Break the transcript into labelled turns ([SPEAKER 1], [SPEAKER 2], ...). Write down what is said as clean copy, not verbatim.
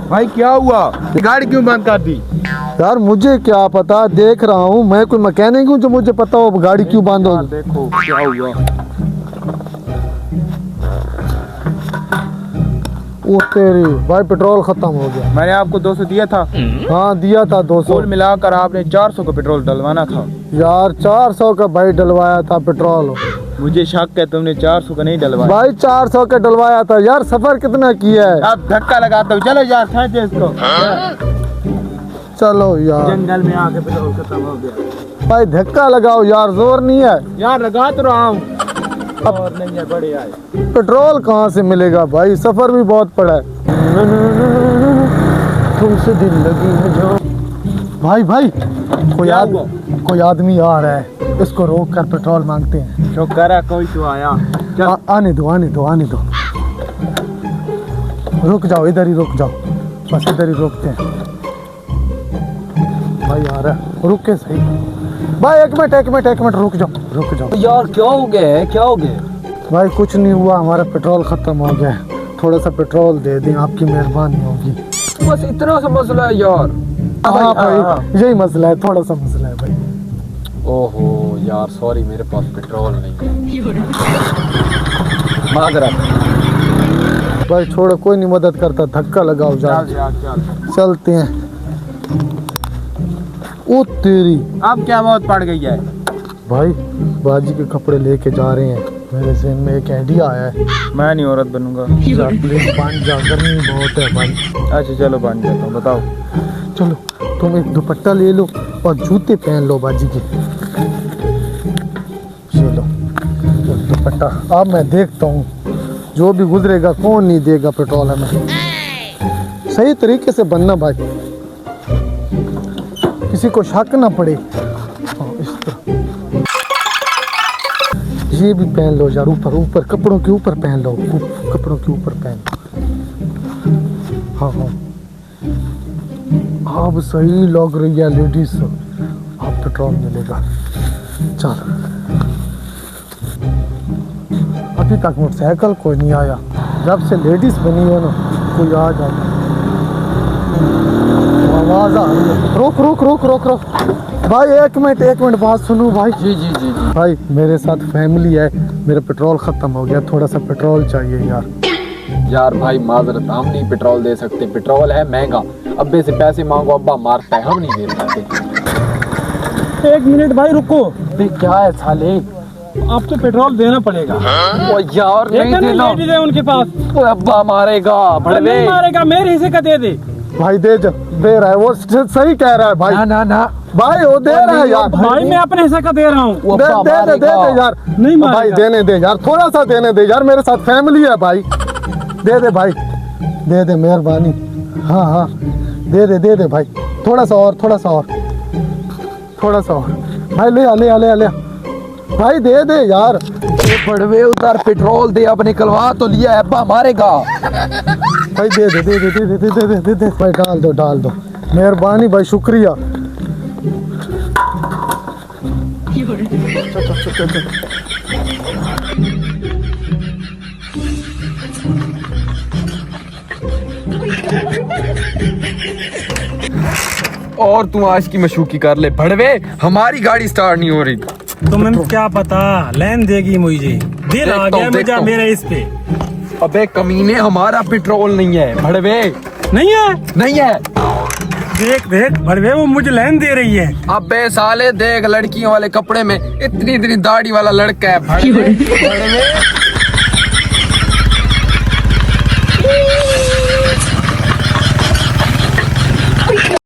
[SPEAKER 1] भाई क्या हुआ, गाड़ी क्यों बंद कर दी?
[SPEAKER 2] यार मुझे क्या पता, देख रहा हूँ, मैं कोई मैकेनिक हूँ जो मुझे पता हो गाड़ी क्यों बंद हो।
[SPEAKER 1] देखो क्या हुआ।
[SPEAKER 2] ओ तेरी भाई, पेट्रोल खत्म हो गया।
[SPEAKER 1] मैंने आपको 200 दिया था।
[SPEAKER 2] हाँ दिया था 200।
[SPEAKER 1] कुल मिलाकर आपने 400 का पेट्रोल डलवाना था।
[SPEAKER 2] यार 400 का भाई डलवाया था पेट्रोल।
[SPEAKER 1] मुझे शक है तुमने 400 का नहीं डलवाया।
[SPEAKER 2] भाई 400 का डलवाया था यार, सफर कितना किया है।
[SPEAKER 1] अब धक्का लगाता हूँ, चलो यार खेचे इसको।
[SPEAKER 2] चलो यार,
[SPEAKER 1] जंगल में आके पेट्रोल खत्म हो गया।
[SPEAKER 2] भाई धक्का लगाओ यार, जोर नहीं है
[SPEAKER 1] यार लगा तो रहा हूँ, और नहीं है बड़े आए।
[SPEAKER 2] पेट्रोल कहाँ से मिलेगा भाई, सफर भी बहुत पड़ा है। तुमसे दिल लगी है जो। भाई भाई कोई आदमी आ रहा है, इसको रोक कर पेट्रोल मांगते हैं।
[SPEAKER 1] शुक्र है कोई तो आया।
[SPEAKER 2] आने दो आने दो आने दो, रुक जाओ, इधर ही रुक जाओ, बस इधर ही रोकते हैं। भाई आ रहा है, रुक के सही भाई, एक मिनट रुक जाओ।
[SPEAKER 3] यार क्या हो गया, क्या हो गया?
[SPEAKER 2] भाई कुछ नहीं हुआ, हमारा पेट्रोल खत्म हो गया है, थोड़ा सा पेट्रोल दे दें, आपकी मेहरबानी होगी।
[SPEAKER 3] बस इतना सा मसला है यार।
[SPEAKER 2] हाँ भाई यही मसला है, थोड़ा सा मसला है भाई।
[SPEAKER 3] ओहो यार सॉरी, मेरे पास पेट्रोल नहीं है। माजरत।
[SPEAKER 2] भाई छोड़ो, कोई नहीं मदद करता, धक्का लगाओ जा। चलते हैं। ओ तेरी,
[SPEAKER 1] अब क्या मौत पड़ गई है?
[SPEAKER 2] भाई बाजी के कपड़े लेके जा रहे हैं, मेरे ज़हन में एक आइडिया आया है।
[SPEAKER 1] मैं नहीं औरत बनूंगा।
[SPEAKER 2] प्लीज बन जा, गर्मी बहुत है भाई।
[SPEAKER 1] अच्छा चलो बन जाता हूँ, बताओ।
[SPEAKER 2] चलो तुम एक दुपट्टा ले लो और जूते पहन लो बाजी के। चलो दुपट्टा, अब मैं देखता हूँ जो भी गुजरेगा कौन नहीं देगा पेट्रोल हमें। सही तरीके से बनना भाई, किसी को शक ना पड़े। इस तरह ये भी पहन लो यार, ऊपर कपड़ों के ऊपर पहन लो, कपड़ों के ऊपर पहन। हाँ अब सही लग रही है लेडीज, अब पेट्रोल मिलेगा। चल अभी तक मोटरसाइकिल कोई नहीं आया, जब से लेडीज बनी है ना कोई आ जाता। आवाज आ रही है, रोक भाई, एक मिनट बात सुनो भाई।
[SPEAKER 3] जी
[SPEAKER 2] भाई मेरे साथ फैमिली है, मेरा पेट्रोल खत्म हो गया, थोड़ा सा पेट्रोल चाहिए
[SPEAKER 3] यार भाई माजरत, हम नहीं पेट्रोल दे सकते, पेट्रोल है महंगा। अब्बे से पैसे मांगो, अब्बा मारता है, हम नहीं दे सकते।
[SPEAKER 1] एक मिनट भाई रुको।
[SPEAKER 3] क्या है साले,
[SPEAKER 1] आपको पेट्रोल देना पड़ेगा।
[SPEAKER 3] ओ यार नहीं देना,
[SPEAKER 1] लेडीज है उनके पास।
[SPEAKER 3] ओ अब्बा मारेगा,
[SPEAKER 1] नहीं मारेगा, मेरे हिस्से का दे दे।
[SPEAKER 2] भाई दे रहा है, वो सही कह रहा है भाई।
[SPEAKER 3] ना
[SPEAKER 2] भाई वो दे रहा है यार।
[SPEAKER 1] भाई मैं अपने हिस्से का दे रहा हूँ।
[SPEAKER 2] दे यार,
[SPEAKER 1] नहीं
[SPEAKER 2] भाई देने दे यार, थोड़ा सा देने दे यार, मेरे साथ फैमिली है भाई। दे भाई, दे मेहरबानी। हाँ दे भाई, थोड़ा सा और भाई, ले भाई, दे यार।
[SPEAKER 3] बड़वे उतार, पेट्रोल दे, अब निकलवा तो लिया, अब्बा मारेगा।
[SPEAKER 2] भाई दे भाई, डाल दो मेहरबानी भाई, शुक्रिया। चल।
[SPEAKER 3] और तू आज की मशूकी कर ले भड़वे, हमारी गाड़ी स्टार्ट नहीं हो रही।
[SPEAKER 4] तुम्हें क्या पता, लेन देगी मुझे, दिल आ गया मुझे मेरा इस पे।
[SPEAKER 3] अबे कमीने, हमारा पेट्रोल नहीं है भड़वे।
[SPEAKER 4] नहीं है। देख भड़वे, वो मुझे लेन दे रही है।
[SPEAKER 3] अबे साले देख, लड़कियों वाले कपड़े में इतनी दाढ़ी वाला लड़का है भड़वे।